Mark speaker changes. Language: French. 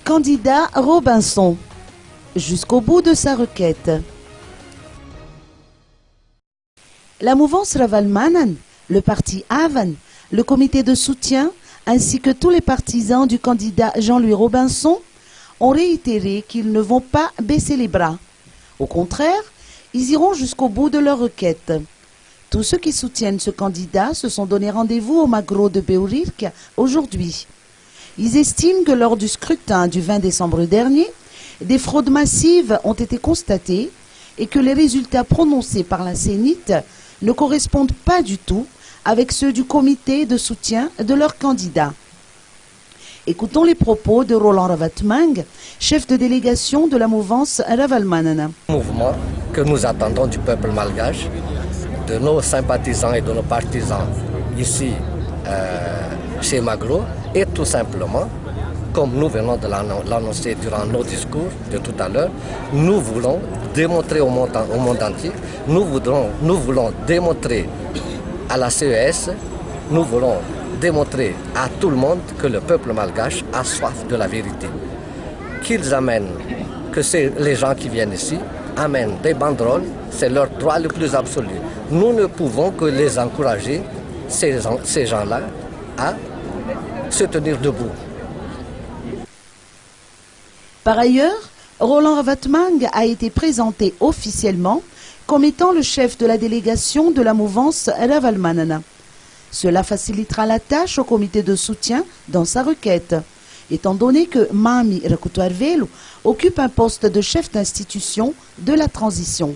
Speaker 1: candidat Robinson jusqu'au bout de sa requête. La mouvance Ravalmanan, le parti Avan, le comité de soutien ainsi que tous les partisans du candidat Jean-Louis Robinson ont réitéré qu'ils ne vont pas baisser les bras. Au contraire, ils iront jusqu'au bout de leur requête. Tous ceux qui soutiennent ce candidat se sont donné rendez-vous au Magro de Beurirk aujourd'hui. Ils estiment que lors du scrutin du 20 décembre dernier, des fraudes massives ont été constatées et que les résultats prononcés par la Sénite ne correspondent pas du tout avec ceux du comité de soutien de leur candidat. Écoutons les propos de Roland Ravatmang, chef de délégation de la mouvance Ravalmanana.
Speaker 2: Mouvement que nous attendons du peuple malgache, de nos sympathisants et de nos partisans ici chez Magro, et tout simplement, comme nous venons de l'annoncer durant nos discours de tout à l'heure, nous voulons démontrer au monde entier, nous voulons démontrer à la CES, nous voulons démontrer à tout le monde que le peuple malgache a soif de la vérité. Qu'ils amènent, que c'est les gens qui viennent ici, amènent des banderoles, c'est leur droit le plus absolu. Nous ne pouvons que les encourager, ces gens-là, à se tenir debout.
Speaker 1: Par ailleurs, Roland Ravatmang a été présenté officiellement comme étant le chef de la délégation de la mouvance Ravalmanana. Cela facilitera la tâche au comité de soutien dans sa requête, étant donné que Mami Rakutuarvelu occupe un poste de chef d'institution de la transition.